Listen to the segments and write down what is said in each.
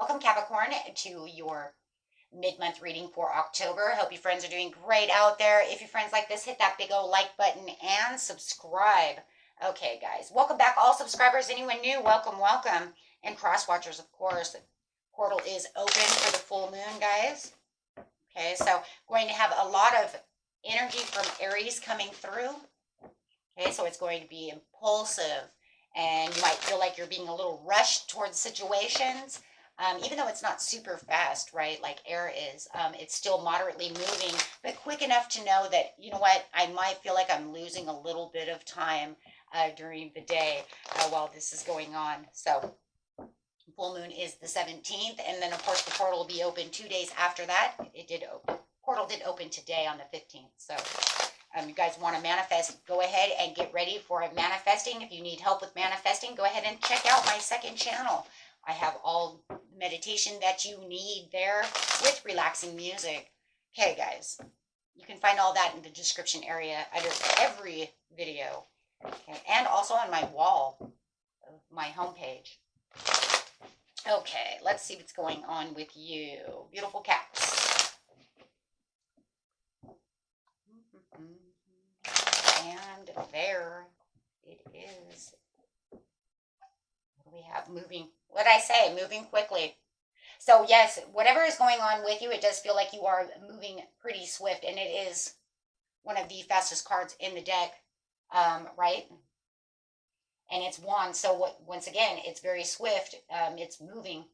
Welcome, Capricorn, to your mid-month reading for October. Hope you friends are doing great out there. If your friends like this, hit that big old like button and subscribe. Okay, guys, welcome back, all subscribers. Anyone new, welcome, welcome. And cross watchers, of course. The portal is open for the full moon, guys. Okay, so going to have a lot of energy from Aries coming through. Okay, so it's going to be impulsive, and you might feel like you're being a little rushed towards situations. Even though it's not super fast, right, like air is, it's still moderately moving, but quick enough to know that, you know what, I might feel like I'm losing a little bit of time during the day while this is going on. So full moon is the 17th, and then of course the portal will be open 2 days after that. It did open. Portal did open today on the 15th. So you guys want to manifest, go ahead and get ready for manifesting. If you need help with manifesting, go ahead and check out my second channel. I have all the meditation that you need there with relaxing music. Okay, guys, you can find all that in the description area under every video. Okay, and also on my wall of my homepage. Okay, let's see what's going on with you, beautiful cats. And there it is. What do we have? Moving. What did I say? Moving quickly. So yes, whatever is going on with you, it does feel like you are moving pretty swift, and it is one of the fastest cards in the deck, right? And it's Wands, so once again, it's very swift. It's moving.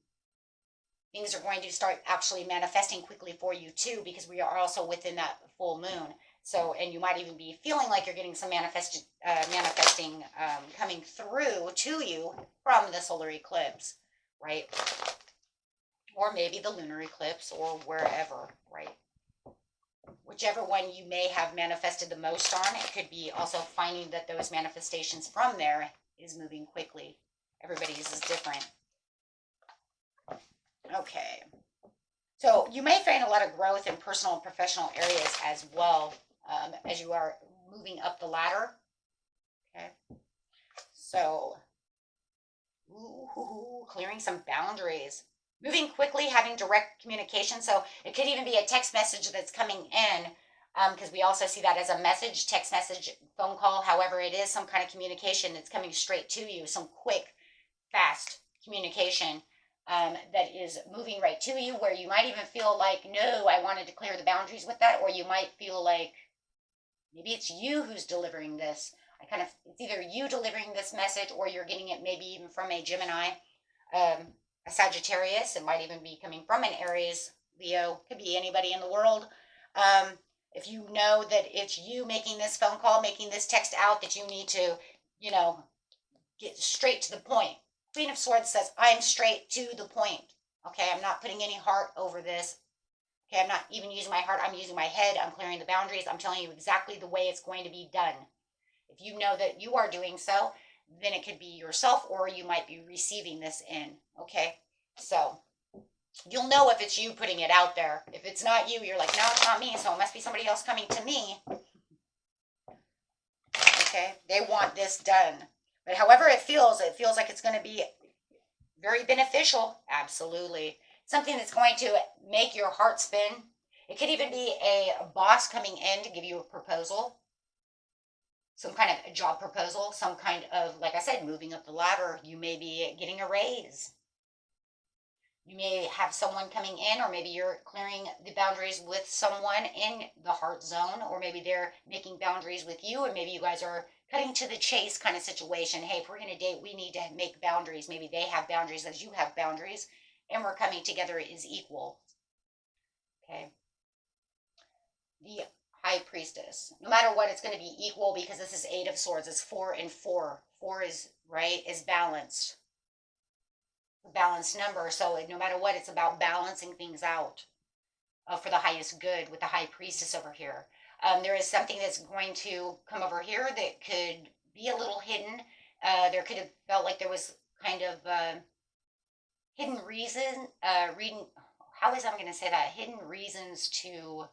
Things are going to start actually manifesting quickly for you too, because we are also within that full moon. So, and you might even be feeling like you're getting some manifesting coming through to you from the solar eclipse, right? Or maybe the lunar eclipse, or wherever, right? Whichever one you may have manifested the most on, it could be also finding that those manifestations from there is moving quickly. Everybody's is different. Okay. So you may find a lot of growth in personal and professional areas as well, as you are moving up the ladder. Okay. So, clearing some boundaries. Moving quickly, having direct communication. So it could even be a text message that's coming in, because we also see that as a message, text message, phone call, however it is, some kind of communication that's coming straight to you, some quick, fast communication that is moving right to you, where you might even feel like, no, I wanted to clear the boundaries with that, or you might feel like maybe it's you who's delivering this. It's either you delivering this message, or you're getting it maybe even from a Gemini, a Sagittarius. It might even be coming from an Aries, Leo, could be anybody in the world. If you know that it's you making this phone call, making this text out, that you need to, get straight to the point. Queen of Swords says, I'm straight to the point. Okay, I'm not putting any heart over this. Okay, I'm not even using my heart. I'm using my head. I'm clearing the boundaries. I'm telling you exactly the way it's going to be done. If you know that you are doing so, then it could be yourself, or you might be receiving this in. Okay, so you'll know if it's you putting it out there. If it's not you, you're like, no, it's not me, so it must be somebody else coming to me. Okay, they want this done. But however it feels like it's going to be very beneficial. Absolutely. Something that's going to make your heart spin. It could even be a boss coming in to give you a proposal. Some kind of a job proposal, some kind of, like I said, moving up the ladder. You may be getting a raise. You may have someone coming in, or maybe you're clearing the boundaries with someone in the heart zone, or maybe they're making boundaries with you, or maybe you guys are cutting to the chase kind of situation. Hey, if we're going to date, we need to make boundaries. Maybe they have boundaries as you have boundaries, and we're coming together as equal. Okay. The High Priestess. No matter what, it's going to be equal, because this is 8 of Swords. It's 4 and 4. 4 is, right, is balanced. A balanced number. So no matter what, it's about balancing things out for the highest good with the High Priestess over here. There is something that's going to come over here that could be a little hidden. There could have felt like there was kind of hidden reason, how is I'm going to say that? Hidden reasons to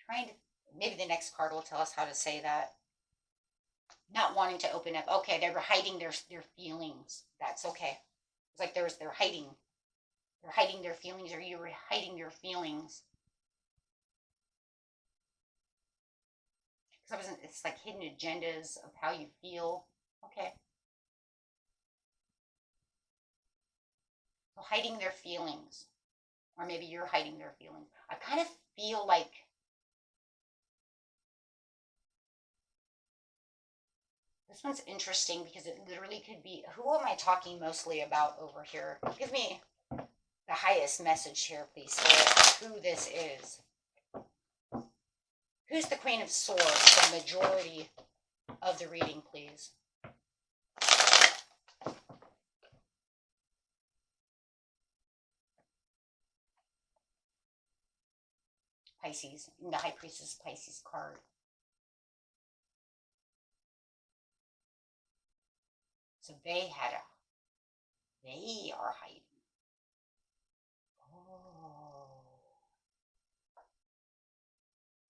trying to, maybe the next card will tell us how to say that. Not wanting to open up. Okay, they were hiding their feelings. That's okay. It's like they're hiding their feelings, or you were hiding your feelings. Because it's like hidden agendas of how you feel. Okay. So hiding their feelings. Or maybe you're hiding their feelings. I kind of feel like this one's interesting because it literally could be, who am I talking mostly about over here? Give me the highest message here, please, for who this is. Who's the Queen of Swords, the majority of the reading, please? Pisces, the High Priestess Pisces card. So they are hiding.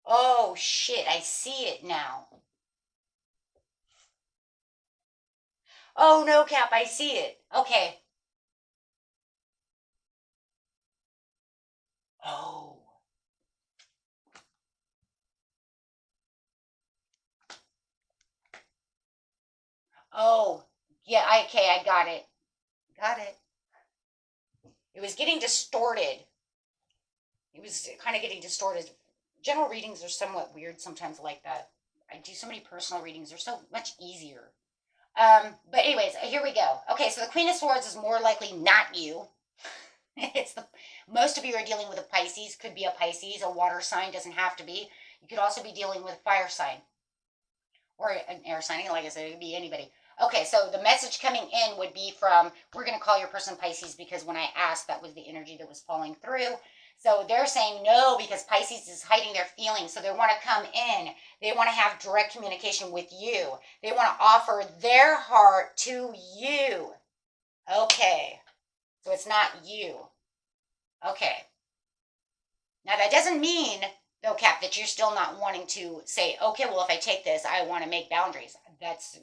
Oh shit, I see it now. Oh no, Cap, I see it. Okay. Oh. Oh. Yeah, okay, I got it. Got it. It was getting distorted. It was kind of getting distorted. General readings are somewhat weird sometimes like that. I do so many personal readings. They're so much easier. But anyways, here we go. Okay, so the Queen of Swords is more likely not you. It's the most of you are dealing with a Pisces. Could be a Pisces, a water sign, doesn't have to be. You could also be dealing with a fire sign or an air sign. Like I said, it could be anybody. Okay, so the message coming in would be from, we're going to call your person Pisces because when I asked, that was the energy that was falling through. So they're saying no because Pisces is hiding their feelings. So they want to come in. They want to have direct communication with you. They want to offer their heart to you. Okay. So it's not you. Okay. Now that doesn't mean, though, Cap, that you're still not wanting to say, okay, well, if I take this, I want to make boundaries. That's,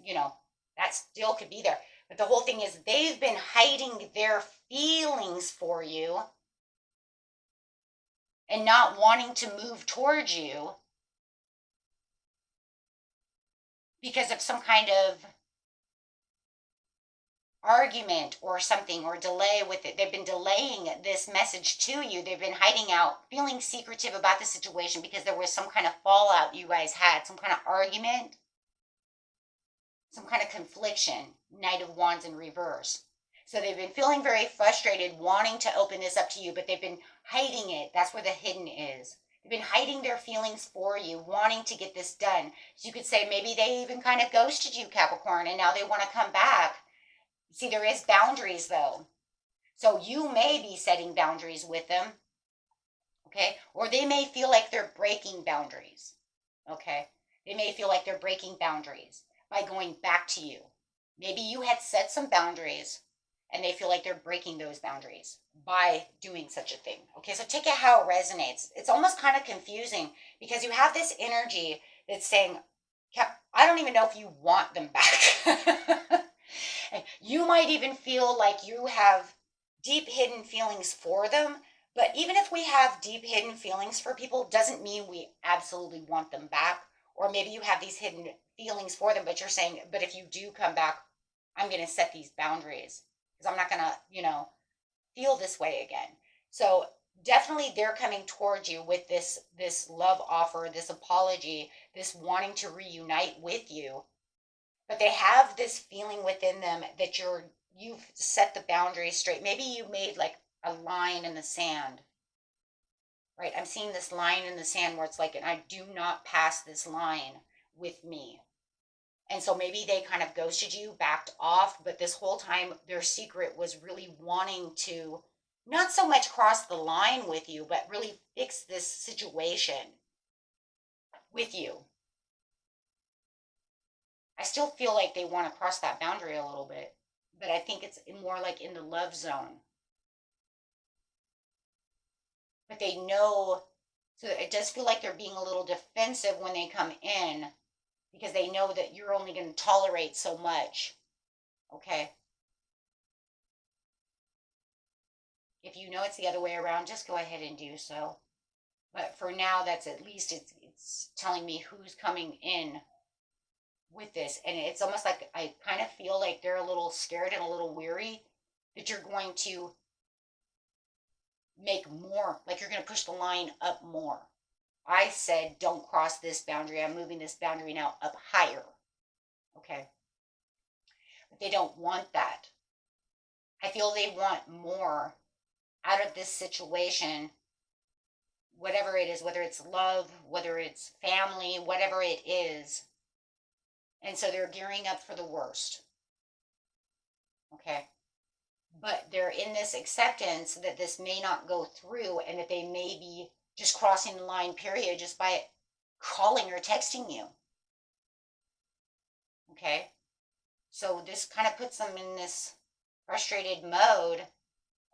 that still could be there. But the whole thing is they've been hiding their feelings for you and not wanting to move towards you because of some kind of argument or something or delay with it. They've been delaying this message to you. They've been hiding out, feeling secretive about the situation because there was some kind of fallout you guys had, some kind of argument, some kind of confliction. Knight of Wands in reverse. So they've been feeling very frustrated, wanting to open this up to you, but they've been hiding it. That's where the hidden is. They've been hiding their feelings for you, wanting to get this done. So you could say maybe they even kind of ghosted you, Capricorn, and now they want to come back. See, there is boundaries, though. So you may be setting boundaries with them, okay? Or they may feel like they're breaking boundaries, okay? They may feel like they're breaking boundaries by going back to you. Maybe you had set some boundaries and they feel like they're breaking those boundaries by doing such a thing. Okay, so take it how it resonates. It's almost kind of confusing because you have this energy that's saying, I don't even know if you want them back. You might even feel like you have deep hidden feelings for them, but even if we have deep hidden feelings for people, doesn't mean we absolutely want them back. Or maybe you have these hidden feelings for them, but you're saying, but if you do come back, I'm going to set these boundaries because I'm not going to, feel this way again. So definitely they're coming towards you with this love offer, this apology, this wanting to reunite with you. But they have this feeling within them that you've set the boundaries straight. Maybe you made like a line in the sand. Right? I'm seeing this line in the sand where it's like, and I do not pass this line with me. And so maybe they kind of ghosted you, backed off, but this whole time their secret was really wanting to not so much cross the line with you, but really fix this situation with you. I still feel like they want to cross that boundary a little bit, but I think it's more like in the love zone. But they know, so it does feel like they're being a little defensive when they come in because they know that you're only going to tolerate so much. Okay? If you know it's the other way around, just go ahead and do so. But for now, that's at least it's telling me who's coming in with this. And it's almost like I kind of feel like they're a little scared and a little weary that you're going to make more, like you're going to push the line up more. I said, don't cross this boundary. I'm moving this boundary now up higher. Okay. But they don't want that. I feel they want more out of this situation, whatever it is, whether it's love, whether it's family, whatever it is. And so they're gearing up for the worst. Okay. But they're in this acceptance that this may not go through and that they may be just crossing the line, period, just by calling or texting you. Okay? So this kind of puts them in this frustrated mode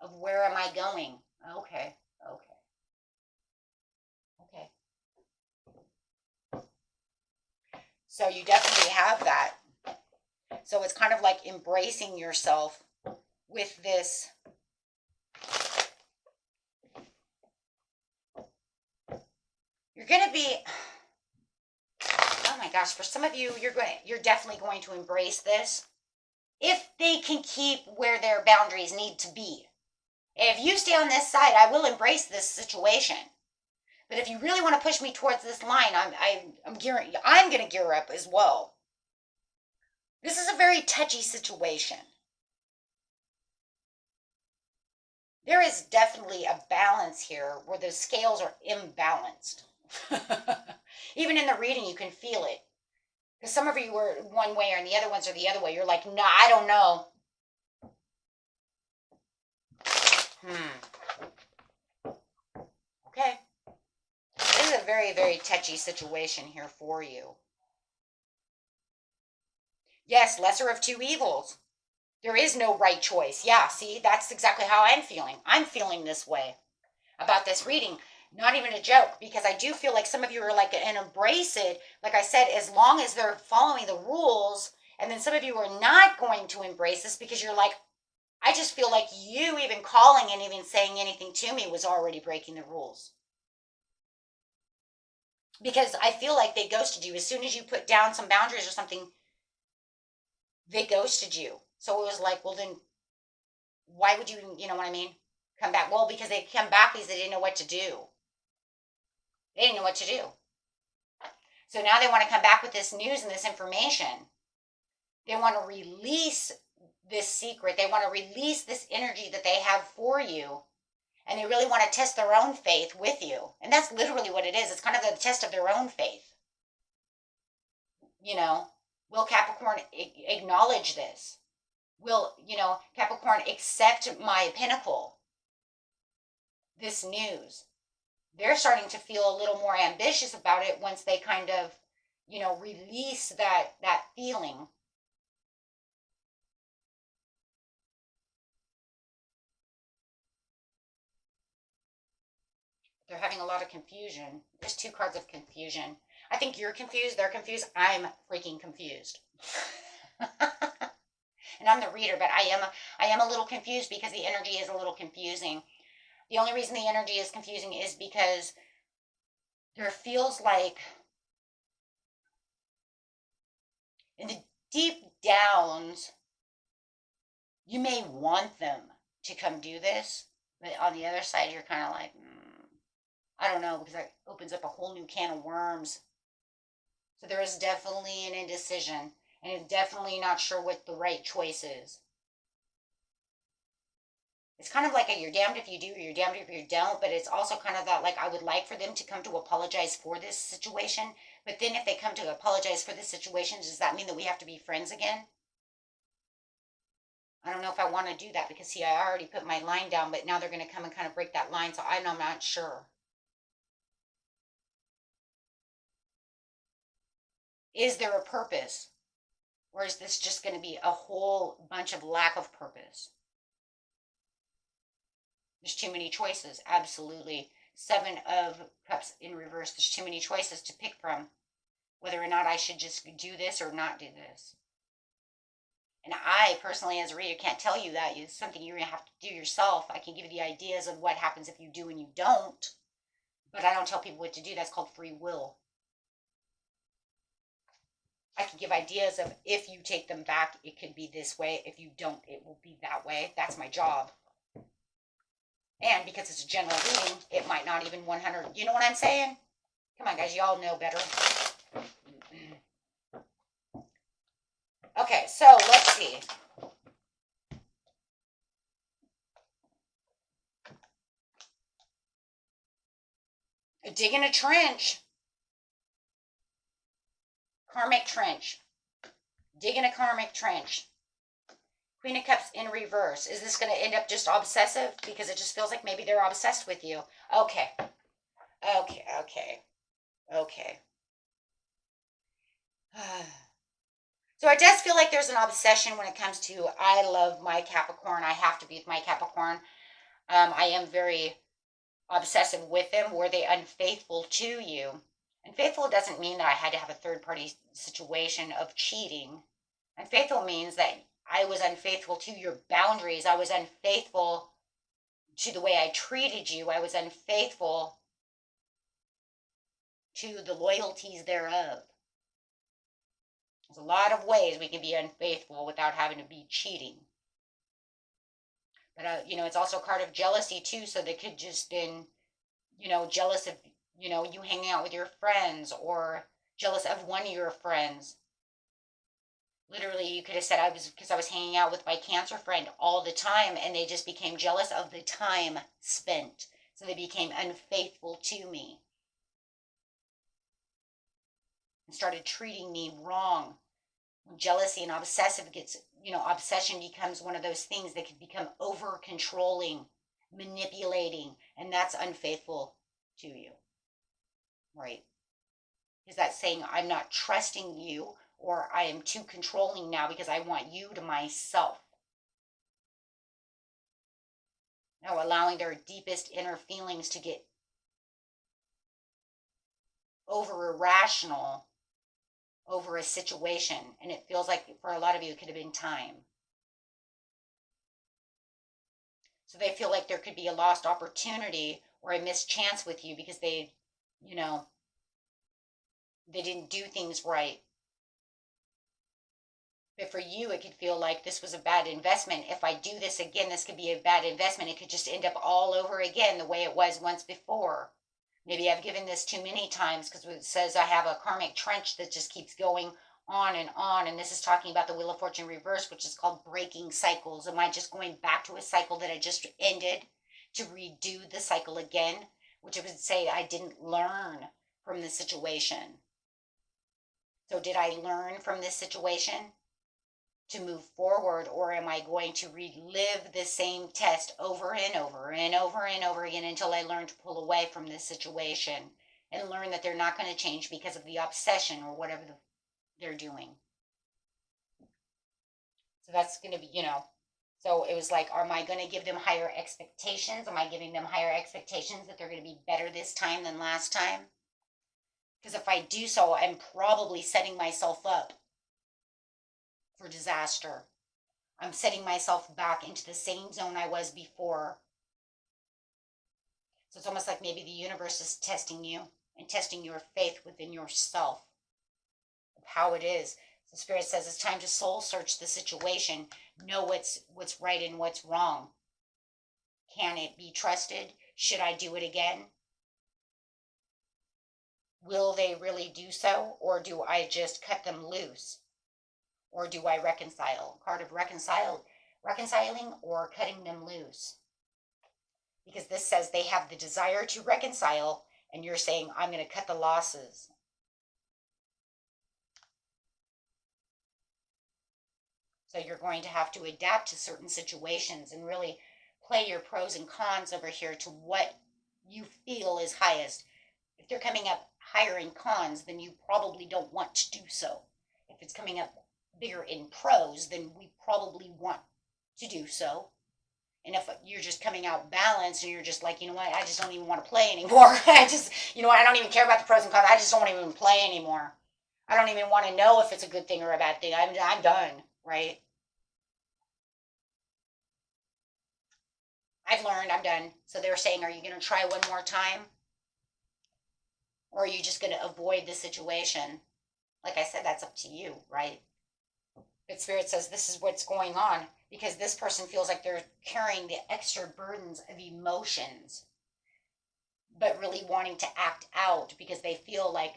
of where am I going? Okay, okay, okay. So you definitely have that. So it's kind of like embracing yourself with this. You're going to be, oh my gosh, for some of you, you're definitely going to embrace this if they can keep where their boundaries need to be. If you stay on this side, I will embrace this situation. But if you really want to push me towards this line, I'm going to gear up as well. This is a very touchy situation. There is definitely a balance here where the scales are imbalanced. Even in the reading, you can feel it. Because some of you were one way and the other ones are the other way. You're like, nah, I don't know. Okay. This is a very, very touchy situation here for you. Yes, lesser of two evils. There is no right choice. Yeah, see, that's exactly how I'm feeling. I'm feeling this way about this reading. Not even a joke, because I do feel like some of you are like, and embrace it. Like I said, as long as they're following the rules, and then some of you are not going to embrace this because you're like, I just feel like you even calling and even saying anything to me was already breaking the rules. Because I feel like they ghosted you. As soon as you put down some boundaries or something, they ghosted you. So it was like, well, then why would you know what I mean? Come back. Well, because they come back because they didn't know what to do. They didn't know what to do. So now they want to come back with this news and this information. They want to release this secret. They want to release this energy that they have for you. And they really want to test their own faith with you. And that's literally what it is. It's kind of the test of their own faith. You know, will Capricorn acknowledge this? Will, Capricorn accept my pinnacle? This news. They're starting to feel a little more ambitious about it once they kind of, release that feeling. They're having a lot of confusion. There's two cards of confusion. I think you're confused, they're confused, I'm freaking confused. And I'm the reader, but I am a little confused because the energy is a little confusing. The only reason the energy is confusing is because there feels like in the deep downs, you may want them to come do this, but on the other side, you're kind of like, I don't know, because that opens up a whole new can of worms. So there is definitely an indecision, and it's definitely not sure what the right choice is. It's kind of like you're damned if you do, or you're damned if you don't, but it's also kind of that, like, I would like for them to come to apologize for this situation, but then if they come to apologize for this situation, does that mean that we have to be friends again? I don't know if I want to do that, because, see, I already put my line down, but now they're going to come and kind of break that line, so I'm not sure. Is there a purpose? Or is this just going to be a whole bunch of lack of purpose? There's too many choices, absolutely. 7 of Cups in reverse, there's too many choices to pick from. whether or not I should just do this or not do this. And I personally, as a reader, can't tell you that. It's something you're going to have to do yourself. I can give you the ideas of what happens if you do and you don't, but I don't tell people what to do. That's called free will. I can give ideas of if you take them back, it could be this way. If you don't, it will be that way. That's my job. And because it's a general reading, it might not even 100. You know what I'm saying? Come on, guys. Y'all know better. Okay, so let's see. Digging a trench. Karmic trench. Digging a karmic trench. Queen of Cups in reverse. Is this going to end up just obsessive? Because it just feels like maybe they're obsessed with you. Okay. So it does feel like there's an obsession when it comes to, I love my Capricorn. I have to be with my Capricorn. I am very obsessive with them. Were they unfaithful to you? Unfaithful doesn't mean that I had to have a third-party situation of cheating. Unfaithful means that I was unfaithful to your boundaries. I was unfaithful to the way I treated you. I was unfaithful to the loyalties thereof. There's a lot of ways we can be unfaithful without having to be cheating. But, it's also a card of jealousy, too. So they could just been, jealous of, you hanging out with your friends, or jealous of one of your friends. Literally, you could have said, because I was hanging out with my Cancer friend all the time, and they just became jealous of the time spent. So they became unfaithful to me. And started treating me wrong. When jealousy and obsession becomes one of those things that could become over controlling, manipulating, and that's unfaithful to you. Right? Is that saying I'm not trusting you, or I am too controlling now because I want you to myself? Now allowing their deepest inner feelings to get over irrational over a situation, and it feels like for a lot of you it could have been time. So they feel like there could be a lost opportunity or a missed chance with you because they didn't do things right. But for you, it could feel like this was a bad investment. If I do this again, this could be a bad investment. It could just end up all over again the way it was once before. Maybe I've given this too many times because it says I have a karmic trench that just keeps going on. And this is talking about the Wheel of Fortune reverse, which is called breaking cycles. Am I just going back to a cycle that I just ended to redo the cycle again? Which it would say I didn't learn from the situation. So did I learn from this situation to move forward, or am I going to relive the same test over and over and over and over again until I learn to pull away from this situation and learn that they're not going to change because of the obsession or whatever they're doing? So that's going to be, so it was like, am I going to give them higher expectations? Am I giving them higher expectations that they're going to be better this time than last time? Because if I do so, I'm probably setting myself up for disaster. I'm setting myself back into the same zone I was before. So it's almost like maybe the universe is testing you and testing your faith within yourself of how it is. So Spirit says it's time to soul search the situation, know what's right and what's wrong. Can it be trusted? Should I do it again? Will they really do so, or do I just cut them loose? Or do I reconcile? Card of reconciling or cutting them loose. Because this says they have the desire to reconcile, and you're saying, I'm going to cut the losses. So you're going to have to adapt to certain situations and really play your pros and cons over here to what you feel is highest. If they're coming up higher in cons, then you probably don't want to do so. If it's coming up bigger in pros, then we probably want to do so. And if you're just coming out balanced and you're just like, I just don't even want to play anymore. I don't even care about the pros and cons. I just don't even play anymore. I don't even want to know if it's a good thing or a bad thing. I'm done, right? I've learned, I'm done. So they're saying, are you going to try one more time? Or are you just going to avoid the situation? Like I said, that's up to you, right? But Spirit says this is what's going on because this person feels like they're carrying the extra burdens of emotions, but really wanting to act out because they feel like,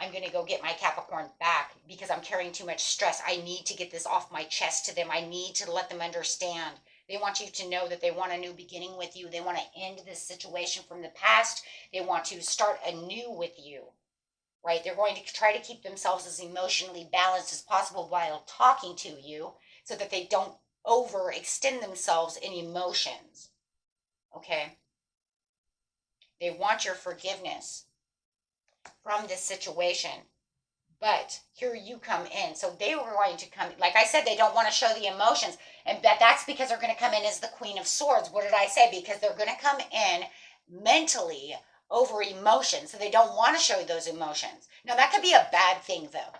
I'm going to go get my Capricorn back because I'm carrying too much stress. I need to get this off my chest to them. I need to let them understand. They want you to know that they want a new beginning with you. They want to end this situation from the past. They want to start anew with you, right? They're going to try to keep themselves as emotionally balanced as possible while talking to you so that they don't overextend themselves in emotions, okay? They want your forgiveness from this situation. But here you come in. So they were going to come, like I said, they don't want to show the emotions. And that's because they're going to come in as the Queen of Swords. What did I say? Because they're going to come in mentally over emotions. So they don't want to show those emotions. Now, that could be a bad thing, though.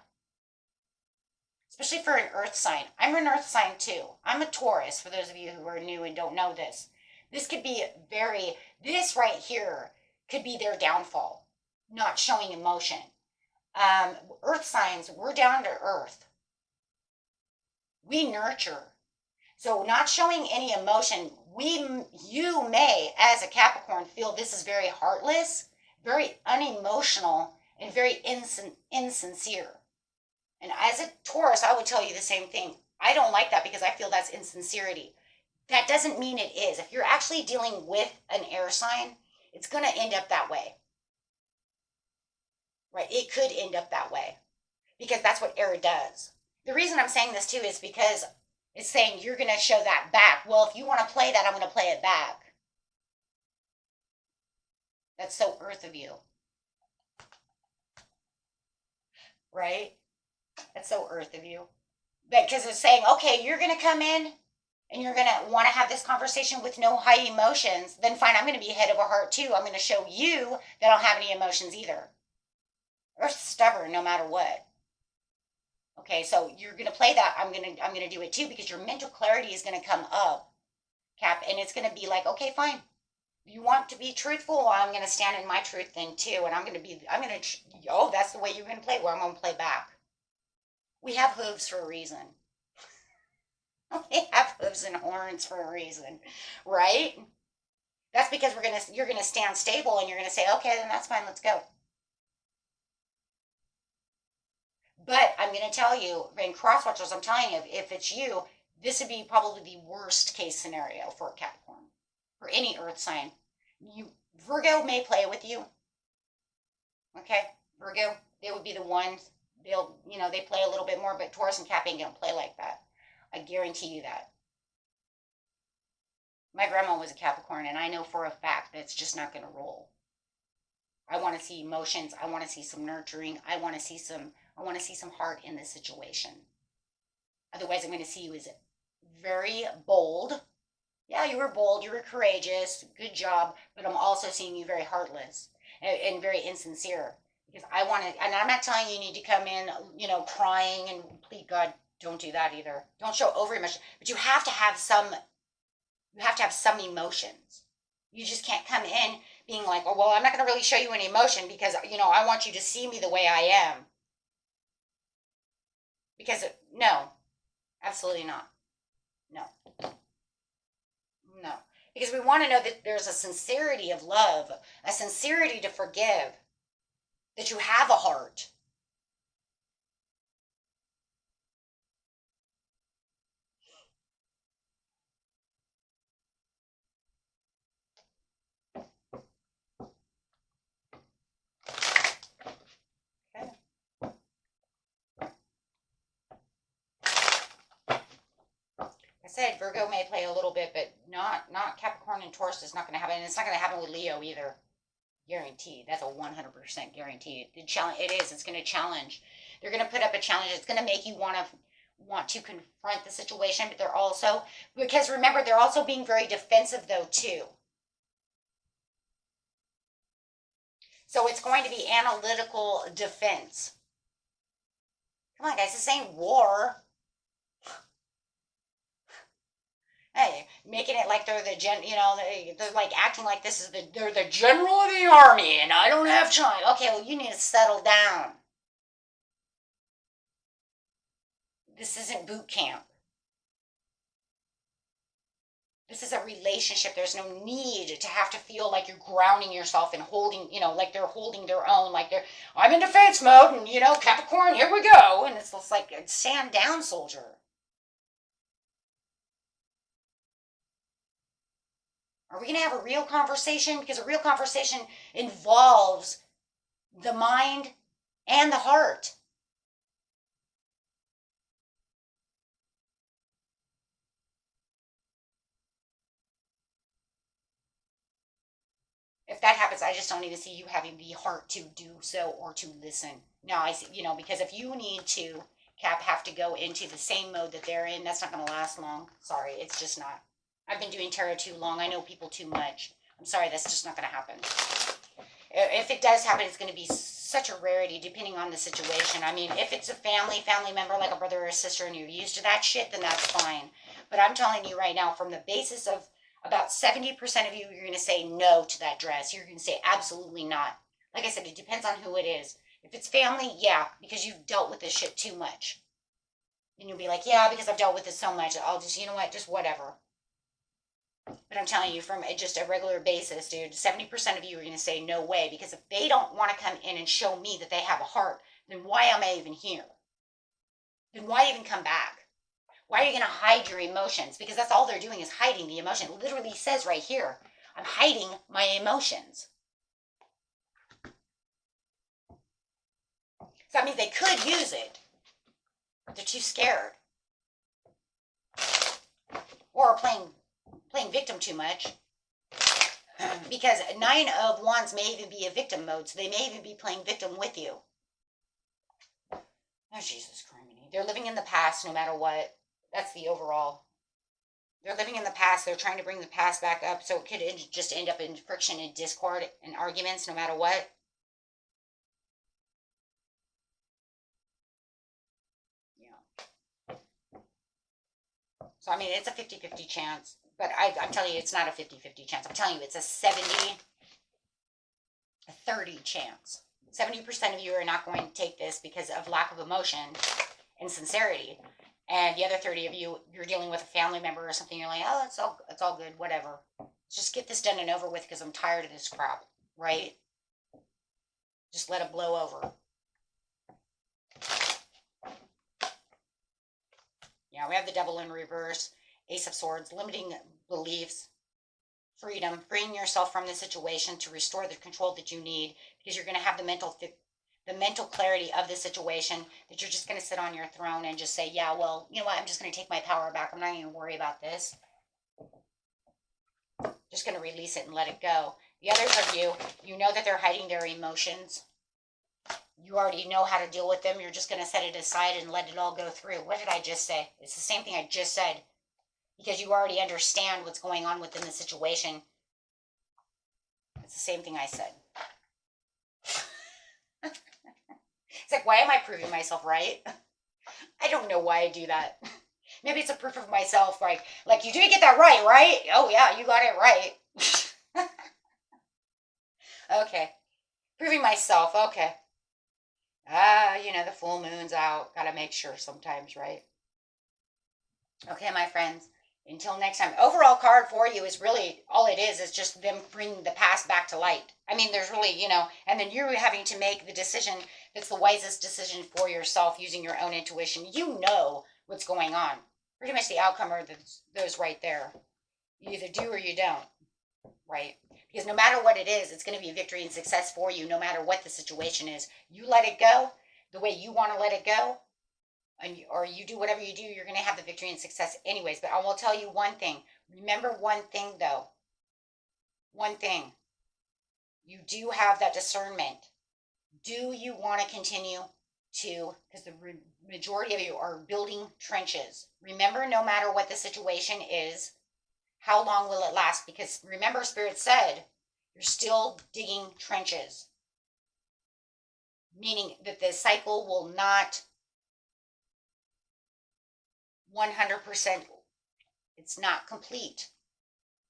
Especially for an earth sign. I'm an earth sign, too. I'm a Taurus, for those of you who are new and don't know this. This could be this right here could be their downfall. Not showing emotion. Earth signs, we're down to earth. We nurture. So not showing any emotion, you may, as a Capricorn, feel this is very heartless, very unemotional, and very insincere. And as a Taurus, I would tell you the same thing. I don't like that because I feel that's insincerity. That doesn't mean it is. If you're actually dealing with an air sign, it's going to end up that way. Right? It could end up that way because that's what air does. The reason I'm saying this too is because it's saying you're going to show that back. Well, if you want to play that, I'm going to play it back. That's so earth of you. Right? That's so earth of you. Because it's saying, okay, you're going to come in and you're going to want to have this conversation with no high emotions, then fine, I'm going to be head over heart too. I'm going to show you that I don't have any emotions either. Earth's stubborn no matter what. Okay, so you're going to play that. I'm going to do it too because your mental clarity is going to come up, Cap, and it's going to be like, okay, fine. You want to be truthful? Well, I'm going to stand in my truth then too, and that's the way you're going to play. Well, I'm going to play back. We have hooves for a reason. We have hooves and horns for a reason, right? That's because you're going to stand stable and you're going to say, okay, then that's fine. Let's go. But I'm going to tell you, in cross watchers, I'm telling you, if it's you, this would be probably the worst case scenario for a Capricorn, for any earth sign. Virgo may play with you. Okay, Virgo, they would be the ones. They play a little bit more, but Taurus and Cap ain't going to play like that. I guarantee you that. My grandma was a Capricorn, and I know for a fact that it's just not going to roll. I want to see emotions. I want to see some nurturing. I want to see some heart in this situation. Otherwise, I'm going to see you as very bold. Yeah, you were bold. You were courageous. Good job. But I'm also seeing you very heartless and very insincere. Because I want to, and I'm not telling you need to come in, crying and plead God, don't do that either. Don't show over emotion. But you have to have some emotions. You just can't come in being like, oh, well, I'm not going to really show you any emotion because, I want you to see me the way I am. Because, no, absolutely not. No. No. Because we want to know that there's a sincerity of love, a sincerity to forgive, that you have a heart. Okay. I said Virgo may play a little bit, but not Capricorn and Taurus is not going to happen. And it's not going to happen with Leo either. Guaranteed. That's a 100% guarantee. It is. It's going to challenge. They're going to put up a challenge. It's going to make you want to confront the situation, but they're also, because remember, they're also being very defensive though too. So it's going to be analytical defense. Come on, guys, this ain't war. Hey, making it like they're the they're like acting like this is they're the general of the army and I don't have time. Okay, well, you need to settle down. This isn't boot camp. This is a relationship. There's no need to have to feel like you're grounding yourself and holding, like they're holding their own, like I'm in defense mode and, Capricorn, here we go. And it's just like, stand down, soldier. Are we going to have a real conversation? Because a real conversation involves the mind and the heart. If that happens, I just don't even see you having the heart to do so or to listen. Now, I see, because if you need to, have to go into the same mode that they're in, that's not going to last long. Sorry, it's just not. I've been doing tarot too long. I know people too much. I'm sorry, that's just not going to happen. If it does happen, it's going to be such a rarity depending on the situation. I mean, if it's a family member, like a brother or a sister, and you're used to that shit, then that's fine. But I'm telling you right now, from the basis of about 70% of you, you're going to say no to that dress. You're going to say absolutely not. Like I said, it depends on who it is. If it's family, yeah, because you've dealt with this shit too much. And you'll be like, yeah, because I've dealt with it so much, I'll just, just whatever. But I'm telling you, from just a regular basis, dude, 70% of you are going to say no way. Because if they don't want to come in and show me that they have a heart, then why am I even here? Then why even come back? Why are you going to hide your emotions? Because that's all they're doing is hiding the emotion. It literally says right here, I'm hiding my emotions. So that means they could use it, but they're too scared. Or playing victim too much. Because 9 of Wands may even be a victim mode, so they may even be playing victim with you. Oh, Jesus Christ. They're living in the past no matter what. That's the overall. They're living in the past. They're trying to bring the past back up, so it could just end up in friction and discord and arguments no matter what. Yeah. So, I mean, it's a 50-50 chance. But I'm telling you, it's not a 50-50 chance. I'm telling you, it's a 70-30 chance. 70% of you are not going to take this because of lack of emotion and sincerity. And the other 30 of you, you're dealing with a family member or something. You're like, oh, it's all good, whatever. Let's just get this done and over with because I'm tired of this crap, right? Just let it blow over. Yeah, we have the Devil in reverse, Ace of Swords, limiting beliefs, freedom, freeing yourself from the situation to restore the control that you need because you're going to have the mental clarity of the situation that you're just going to sit on your throne and just say, yeah, well, you know what? I'm just going to take my power back. I'm not going to worry about this. Just going to release it and let it go. The others of you, you know that they're hiding their emotions. You already know how to deal with them. You're just going to set it aside and let it all go through. What did I just say? It's the same thing I just said. Because you already understand what's going on within the situation. It's the same thing I said. It's like, why am I proving myself right? I don't know why I do that. Maybe it's a proof of myself, like you did get that right? Oh yeah, you got it right. Okay. Proving myself, okay. The full moon's out. Gotta make sure sometimes, right? Okay, my friends. Until next time. Overall card for you is really, all it is just them bringing the past back to light. I mean, there's really, and then you're having to make the decision that's the wisest decision for yourself using your own intuition. You know what's going on. Pretty much the outcome are those right there. You either do or you don't, right? Because no matter what it is, it's going to be victory and success for you no matter what the situation is. You let it go the way you want to let it go, or you do whatever you do, you're going to have the victory and success anyways. But I will tell you one thing. Remember one thing, though. One thing. You do have that discernment. Do you want to continue to, because the majority of you are building trenches. Remember, no matter what the situation is, how long will it last? Because remember, Spirit said, you're still digging trenches. Meaning that the cycle will not 100%. It's not complete.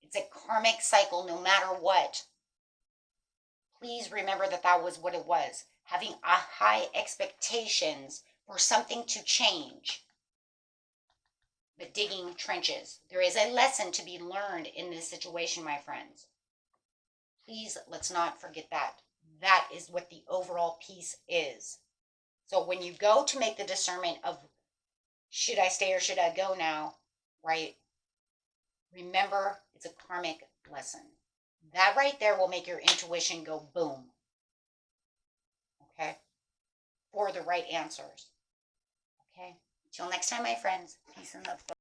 It's a karmic cycle no matter what. Please remember that that was what it was. Having a high expectations for something to change. But digging trenches. There is a lesson to be learned in this situation, my friends. Please, let's not forget that. That is what the overall piece is. So when you go to make the discernment of, should I stay or should I go now, right? Remember, it's a karmic lesson. That right there will make your intuition go boom. Okay? For the right answers. Okay? Until next time, my friends. Peace and love.